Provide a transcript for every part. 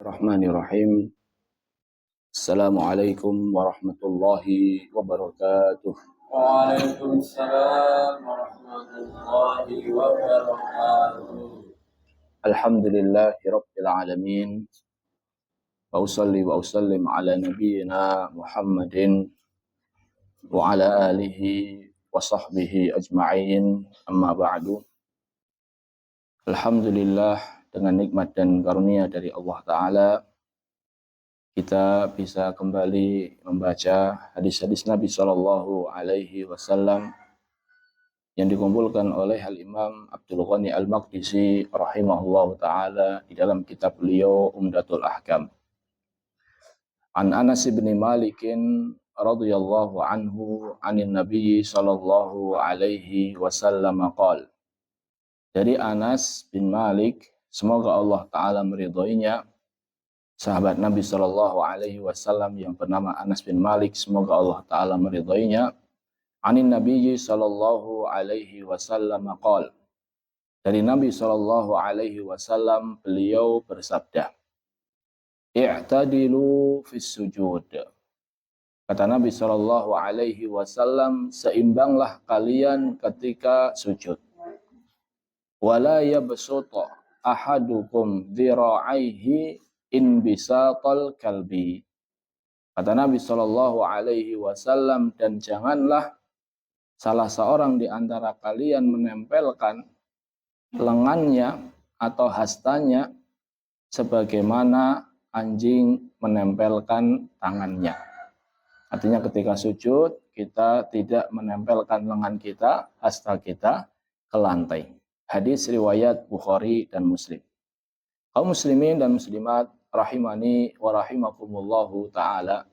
Bismillahirrahmanirrahim. Assalamualaikum warahmatullahi wabarakatuh. Waalaikumsalam warahmatullahi wabarakatuh. Alhamdulillahi rabbil alamin. Wa usalli wa usallim ala nabiyyina Muhammadin wa ala alihi wa sahbihi ajma'in. Amma ba'du. Alhamdulillah, dengan nikmat dan karunia dari Allah Ta'ala, kita bisa kembali membaca hadis-hadis Nabi Shallallahu Alaihi Wasallam yang dikumpulkan oleh Al-Imam Abdul Ghani Al-Maqdisi rahimahullahu ta'ala di dalam kitab beliau Umdatul Ahkam. An Anas bin Malik radhiyallahu anhu anin Nabi Shallallahu Alaihi Wasallam qala. Dari Anas bin Malik, semoga Allah Ta'ala meridhoinya, sahabat Nabi Shallallahu Alaihi Wasallam yang bernama Anas bin Malik, semoga Allah Ta'ala meridhoinya, anin Nabi Shallallahu Alaihi Wasallam qala. Dari Nabi Shallallahu Alaihi Wasallam beliau bersabda, i'tadilu fis sujud. Kata Nabi Shallallahu Alaihi Wasallam, seimbanglah kalian ketika sujud. Wala yabsuta ahadukum dhira'aihi in bisatal kalbi. Kata Nabi Shallallahu Alaihi Wasallam, dan janganlah salah seorang di antara kalian menempelkan lengannya atau hastanya sebagaimana anjing menempelkan tangannya. Artinya ketika sujud kita tidak menempelkan lengan kita, hasta kita ke lantai. Hadis riwayat Bukhari dan Muslim. Kaum muslimin dan muslimat rahimani wa rahimakumullahu ta'ala.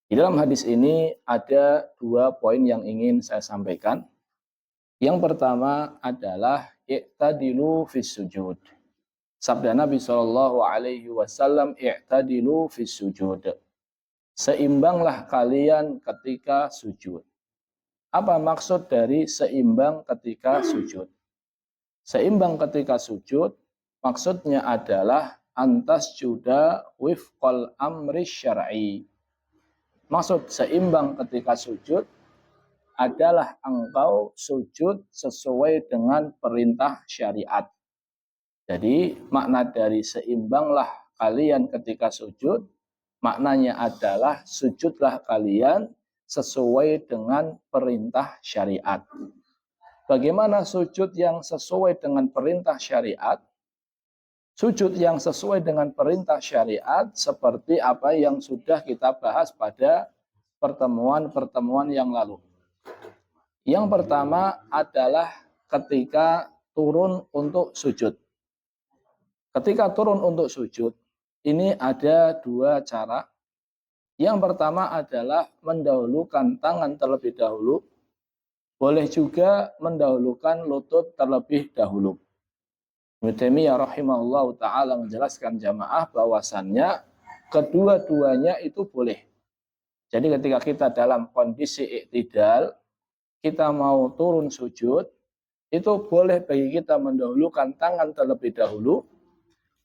Di dalam hadis ini ada dua poin yang ingin saya sampaikan. Yang pertama adalah i'tadilu fis sujud. Sabda Nabi Shallallahu Alaihi Wasallam, i'tadilu fis sujud. Seimbanglah kalian ketika sujud. Apa maksud dari seimbang ketika sujud? Seimbang ketika sujud maksudnya adalah antas juda wifqal amri syar'i. Maksud seimbang ketika sujud adalah engkau sujud sesuai dengan perintah syariat. Jadi makna dari seimbanglah kalian ketika sujud, maknanya adalah sujudlah kalian sesuai dengan perintah syariat. Bagaimana sujud yang sesuai dengan perintah syariat? Sujud yang sesuai dengan perintah syariat seperti apa yang sudah kita bahas pada pertemuan-pertemuan yang lalu. Yang pertama adalah ketika turun untuk sujud. Ketika turun untuk sujud, ini ada dua cara. Yang pertama adalah mendahulukan tangan terlebih dahulu. Boleh juga mendahulukan lutut terlebih dahulu. Ibnu Taimiyah rahimahullah ta'ala menjelaskan jamaah bahwasannya kedua-duanya itu boleh. Jadi ketika kita dalam kondisi iktidal, kita mau turun sujud, itu boleh bagi kita mendahulukan tangan terlebih dahulu,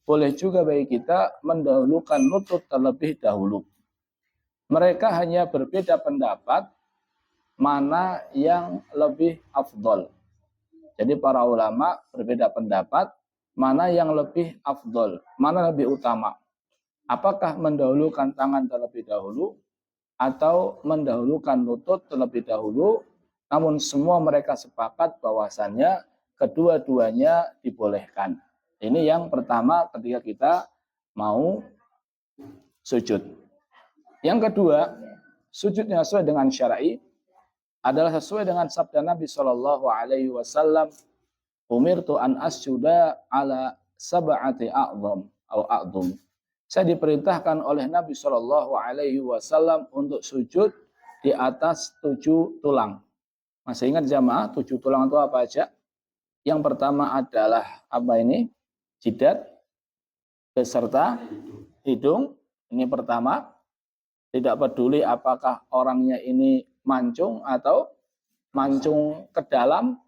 boleh juga bagi kita mendahulukan lutut terlebih dahulu. Mereka hanya berbeda pendapat mana yang lebih afdol. Jadi para ulama berbeda pendapat mana yang lebih afdol, mana lebih utama. Apakah mendahulukan tangan terlebih dahulu atau mendahulukan lutut terlebih dahulu? Namun semua mereka sepakat bahwasannya kedua-duanya dibolehkan. Ini yang pertama ketika kita mau sujud. Yang kedua, sujudnya sesuai dengan syar'i adalah sesuai dengan sabda Nabi Shallallahu Alaihi Wasallam, umirtu an asjuda ala sab'ati a'zam atau a'zum. Saya diperintahkan oleh Nabi Shallallahu Alaihi Wasallam untuk sujud di atas 7 tulang. Masih ingat jamaah 7 tulang itu apa aja? Yang pertama adalah apa ini? Jidat beserta hidung. Ini pertama. Tidak peduli apakah orangnya ini mancung atau mancung ke dalam.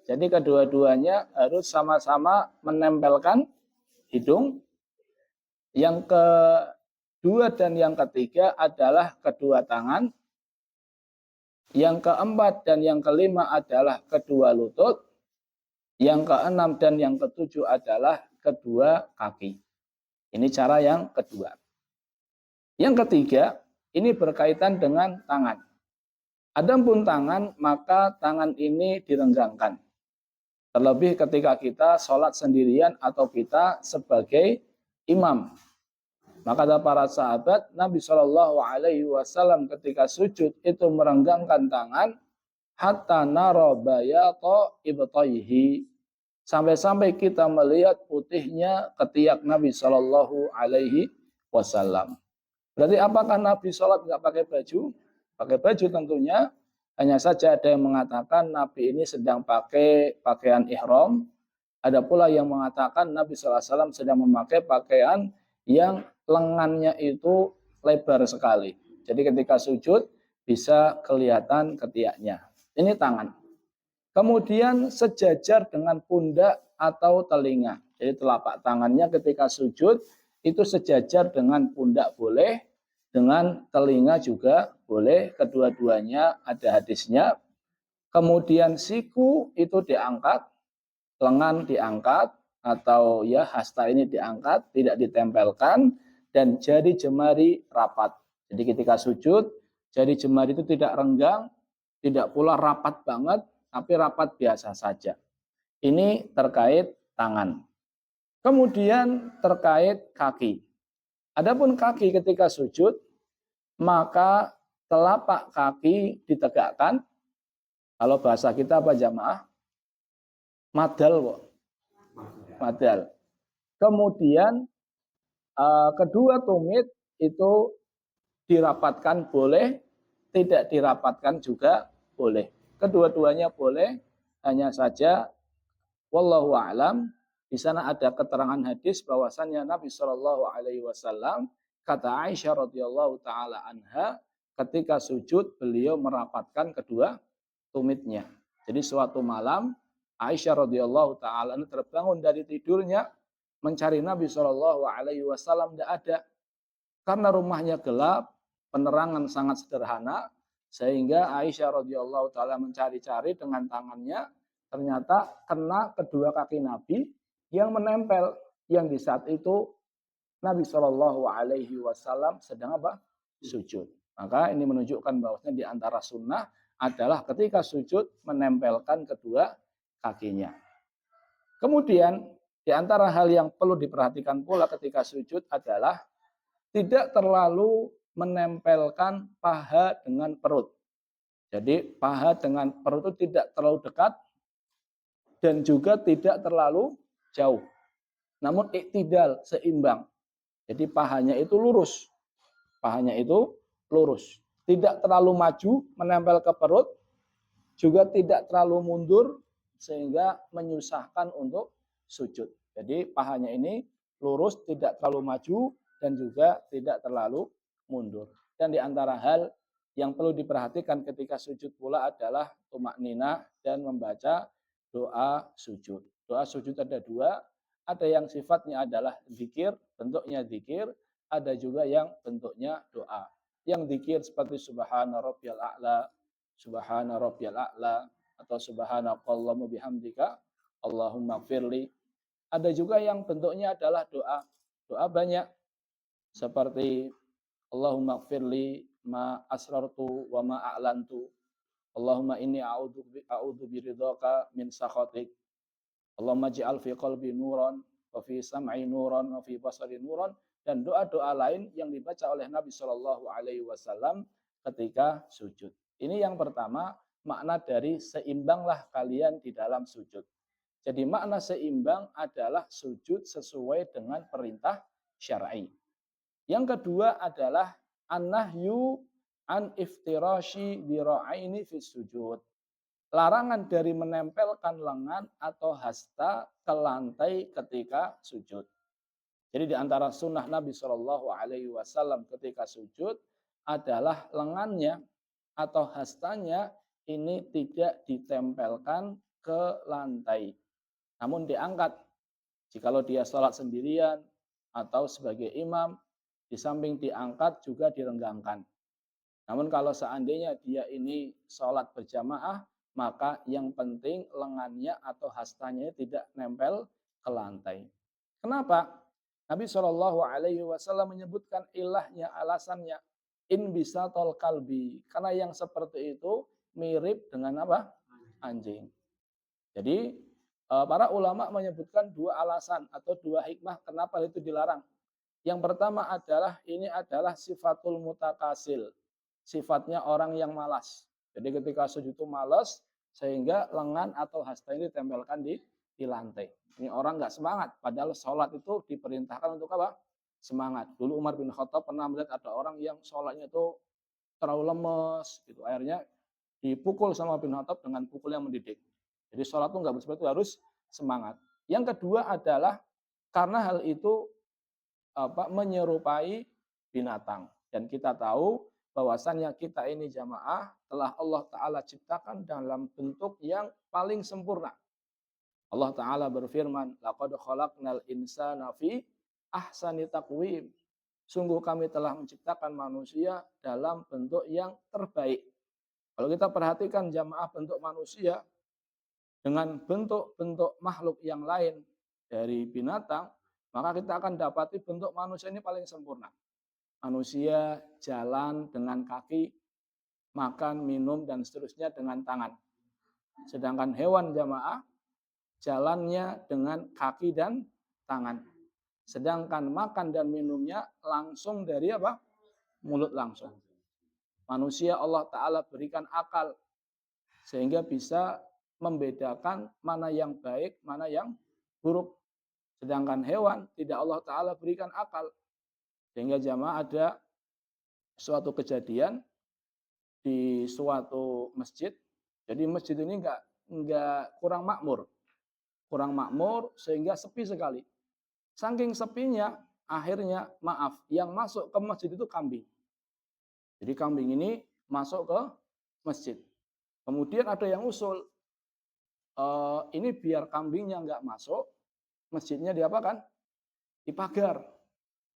Jadi kedua-duanya harus sama-sama menempelkan hidung. Yang kedua dan yang ketiga adalah kedua tangan. Yang keempat dan yang kelima adalah kedua lutut. Yang keenam dan yang ketujuh adalah kedua kaki. Ini cara yang kedua. Yang ketiga, ini berkaitan dengan tangan. Adapun tangan, maka tangan ini direnggangkan. Terlebih ketika kita sholat sendirian atau kita sebagai imam. Maka kata para sahabat, Nabi Shallallahu Alaihi Wasallam ketika sujud itu merenggangkan tangan hatta nara bayata ibtayhi, sampai-sampai kita melihat putihnya ketiak Nabi Shallallahu Alaihi Wasallam. Berarti apakah Nabi sholat nggak pakai baju? Pakai baju tentunya. Hanya saja ada yang mengatakan Nabi ini sedang pakai pakaian ihram. Ada pula yang mengatakan Nabi SAW sedang memakai pakaian yang lengannya itu lebar sekali. Jadi ketika sujud bisa kelihatan ketiaknya. Ini tangan. Kemudian sejajar dengan pundak atau telinga. Jadi telapak tangannya ketika sujud itu sejajar dengan pundak boleh, dengan telinga juga boleh. Kedua-duanya ada hadisnya. Kemudian siku itu diangkat, lengan diangkat, atau ya hasta ini diangkat, tidak ditempelkan, dan jari jemari rapat. Jadi ketika sujud, jari jemari itu tidak renggang, tidak pula rapat banget, tapi rapat biasa saja. Ini terkait tangan. Kemudian terkait kaki. Adapun kaki ketika sujud, maka telapak kaki ditegakkan. Kalau bahasa kita apa jamaah? Madal kok. Madal. Kemudian kedua tumit itu dirapatkan boleh, tidak dirapatkan juga boleh. Kedua-duanya boleh, hanya saja wallahu a'lam, di sana ada keterangan hadis bahwasannya Nabi Shallallahu Alaihi Wasallam, kata Aisyah radhiyallahu taala anha, ketika sujud beliau merapatkan kedua tumitnya. Jadi suatu malam Aisyah radhiyallahu taala terbangun dari tidurnya mencari Nabi Shallallahu Alaihi Wasallam, tidak ada karena rumahnya gelap, penerangan sangat sederhana, sehingga Aisyah radhiyallahu taala mencari-cari dengan tangannya, ternyata kena kedua kaki Nabi yang menempel, yang di saat itu Nabi Shallallahu Alaihi Wasallam sedang apa? Sujud. Maka ini menunjukkan bahwasanya di antara sunnah adalah ketika sujud menempelkan kedua kakinya. Kemudian di antara hal yang perlu diperhatikan pula ketika sujud adalah tidak terlalu menempelkan paha dengan perut. Jadi paha dengan perut itu tidak terlalu dekat dan juga tidak terlalu jauh. Namun iktidal, seimbang. Jadi pahanya itu lurus. Pahanya itu lurus. Tidak terlalu maju menempel ke perut, juga tidak terlalu mundur sehingga menyusahkan untuk sujud. Jadi pahanya ini lurus, tidak terlalu maju dan juga tidak terlalu mundur. Dan di antara hal yang perlu diperhatikan ketika sujud pula adalah tumakninah dan membaca doa sujud. Doa sujud ada dua, ada yang sifatnya adalah zikir, bentuknya zikir, ada juga yang bentuknya doa. Yang zikir seperti subhana rabbiyal a'la, subhana rabbiyal a'la, atau subhanakallahumma bihamdika Allahumma gfirli. Ada juga yang bentuknya adalah doa. Doa banyak seperti Allahumma gfirli ma asrartu wa ma a'lantu. Allahumma inni a'udzu biridhaka min sakhatik. Allahumma ja'al fi qalbi nuran wa fi sam'i nuran wa fi basari nuran, dan doa-doa lain yang dibaca oleh Nabi Shallallahu Alaihi Wasallam ketika sujud. Ini yang pertama, makna dari seimbanglah kalian di dalam sujud. Jadi makna seimbang adalah sujud sesuai dengan perintah syar'i. Yang kedua adalah an-nahyu an iftirashi dira'aini fi sujud. Larangan dari menempelkan lengan atau hasta ke lantai ketika sujud. Jadi di antara sunnah Nabi Shallallahu Alaihi Wasallam ketika sujud adalah lengannya atau hastanya ini tidak ditempelkan ke lantai, namun diangkat. Jikalau dia sholat sendirian atau sebagai imam, di samping diangkat juga direnggangkan. Namun kalau seandainya dia ini sholat berjamaah, maka yang penting lengannya atau hastanya tidak nempel ke lantai. Kenapa? Nabi Shallallahu Alaihi Wasallam menyebutkan ilahnya, alasannya in bisa tol kalbi, karena yang seperti itu mirip dengan apa? Anjing. Jadi para ulama menyebutkan dua alasan atau dua hikmah kenapa itu dilarang. Yang pertama adalah ini adalah sifatul mutakasil, sifatnya orang yang malas. Jadi ketika sujud itu malas, sehingga lengan atau hasta ini ditempelkan di lantai. Ini orang nggak semangat, padahal sholat itu diperintahkan untuk apa? Semangat. Dulu Umar bin Khattab pernah melihat ada orang yang sholatnya itu terlalu lemes, gitu. Akhirnya dipukul sama bin Khattab dengan pukul yang mendidik. Jadi sholat itu nggak seperti itu, harus semangat. Yang kedua adalah karena hal itu menyerupai binatang. Dan kita tahu bahwasannya kita ini jamaah telah Allah Ta'ala ciptakan dalam bentuk yang paling sempurna. Allah Ta'ala berfirman, laqad khalaqnal insana fi ahsani taqwim. Sungguh kami telah menciptakan manusia dalam bentuk yang terbaik. Kalau kita perhatikan jamaah bentuk manusia dengan bentuk-bentuk makhluk yang lain dari binatang, maka kita akan dapati bentuk manusia ini paling sempurna. Manusia jalan dengan kaki, makan, minum, dan seterusnya dengan tangan. Sedangkan hewan jamaah jalannya dengan kaki dan tangan. Sedangkan makan dan minumnya langsung dari apa? Mulut langsung. Manusia Allah Ta'ala berikan akal sehingga bisa membedakan mana yang baik, mana yang buruk. Sedangkan hewan tidak Allah Ta'ala berikan akal. Sehingga jamaah ada suatu kejadian di suatu masjid. Jadi masjid ini enggak kurang makmur. Kurang makmur sehingga sepi sekali. Saking sepinya, akhirnya yang masuk ke masjid itu kambing. Jadi kambing ini masuk ke masjid. Kemudian ada yang usul, ini biar kambingnya enggak masuk, masjidnya diapakan? Dipagar.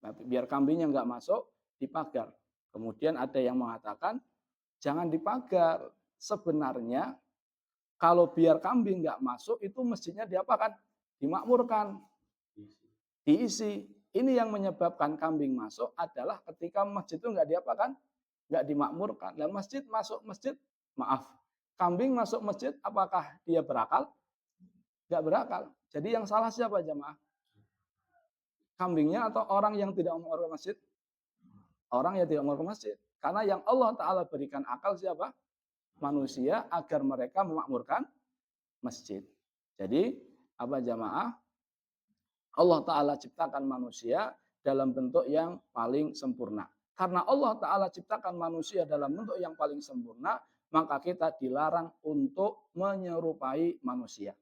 Nah, biar kambingnya enggak masuk, dipagar. Kemudian ada yang mengatakan, jangan dipagar. Sebenarnya, kalau biar kambing enggak masuk, itu masjidnya diapakan? Dimakmurkan. Diisi. Ini yang menyebabkan kambing masuk adalah ketika masjid itu enggak diapakan? Enggak dimakmurkan. Dan masjid masuk masjid, maaf. Kambing masuk masjid, apakah dia berakal? Enggak berakal. Jadi yang salah siapa jamaah? Kambingnya atau orang yang tidak mau ke masjid? Orang yang tidak mau ke masjid. Karena yang Allah Ta'ala berikan akal siapa? Manusia agar mereka memakmurkan masjid. Jadi apa jamaah? Allah Ta'ala ciptakan manusia dalam bentuk yang paling sempurna. Karena Allah Ta'ala ciptakan manusia dalam bentuk yang paling sempurna, maka kita dilarang untuk menyerupai manusia.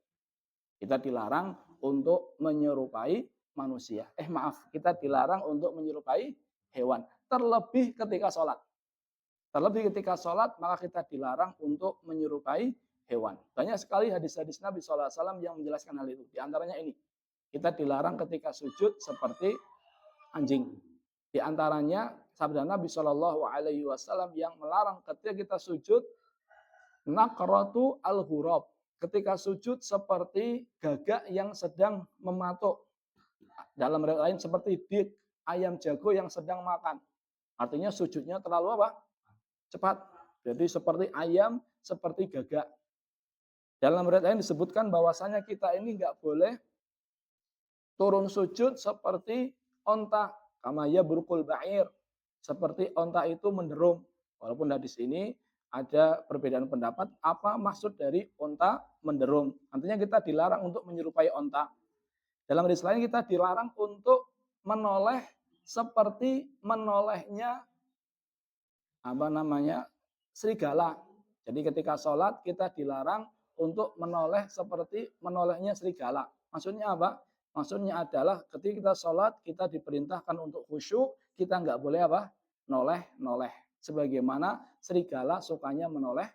Kita dilarang untuk menyerupai manusia. Kita dilarang untuk menyerupai hewan. Terlebih ketika sholat. Terlebih ketika sholat, maka kita dilarang untuk menyerupai hewan. Banyak sekali hadis-hadis Nabi SAW yang menjelaskan hal itu. Di antaranya ini. Kita dilarang ketika sujud seperti anjing. Di antaranya sabda Nabi Shallallahu Alaihi Wasallam yang melarang ketika kita sujud nakratu al-ghurab. Ketika sujud seperti gagak yang sedang mematuk. Dalam riwayat lain seperti dik ayam jago yang sedang makan. Artinya sujudnya terlalu apa? Cepat. Jadi seperti ayam, seperti gagak. Dalam riwayat lain disebutkan bahwasanya kita ini nggak boleh turun sujud seperti onta, kama yabrukul ba'ir, seperti onta itu menderum. Walaupun hadis ini ada perbedaan pendapat apa maksud dari onta menderum. Artinya kita dilarang untuk menyerupai onta. Dalam hadis lain kita dilarang untuk menoleh seperti menolehnya serigala. Jadi ketika sholat kita dilarang untuk menoleh seperti menolehnya serigala. Maksudnya apa? Maksudnya adalah ketika kita sholat, kita diperintahkan untuk khusyuk, kita nggak boleh apa? Noleh. Sebagaimana serigala sukanya menoleh.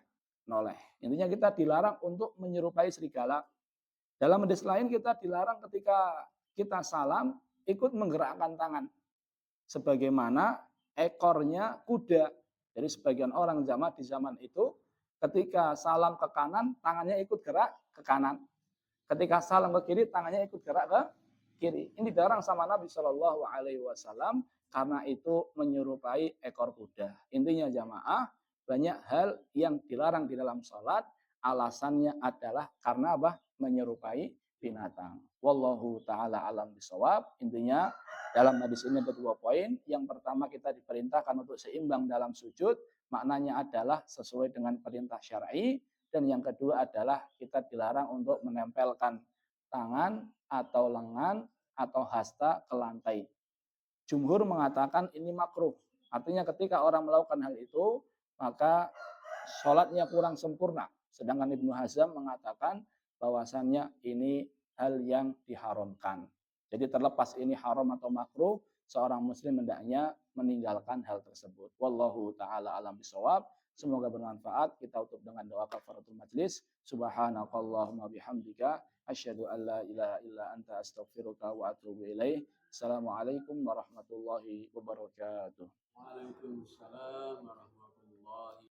Intinya kita dilarang untuk menyerupai serigala. Dalam hadis lain kita dilarang ketika kita salam, ikut menggerakkan tangan sebagaimana ekornya kuda. Jadi sebagian orang jamaah di zaman itu ketika salam ke kanan, tangannya ikut gerak ke kanan. Ketika salam ke kiri, tangannya ikut gerak ke kiri. Ini dilarang sama Nabi Shallallahu Alaihi Wasallam karena itu menyerupai ekor kuda. Intinya jamaah, banyak hal yang dilarang di dalam sholat, alasannya adalah karena apa? Menyerupai binatang. Wallahu taala alam bisawab. Intinya dalam hadis ini ada 2 poin. Yang pertama, kita diperintahkan untuk seimbang dalam sujud. Maknanya adalah sesuai dengan perintah syar'i. Dan yang kedua adalah kita dilarang untuk menempelkan tangan atau lengan atau hasta ke lantai. Jumhur mengatakan ini makruh. Artinya ketika orang melakukan hal itu, maka sholatnya kurang sempurna. Sedangkan Ibnu Hazm mengatakan bahwasannya ini hal yang diharamkan. Jadi terlepas ini haram atau makruh, seorang muslim hendaknya meninggalkan hal tersebut. Wallahu ta'ala alam bisawab. Semoga bermanfaat. Kita tutup dengan doa kafaratul majlis. Subhanakallahumma bihamdika asyhadu an la ilaha illa anta astaghfiruka wa atubu ilaih. Assalamualaikum warahmatullahi wabarakatuh. Waalaikumsalam warahmatullahi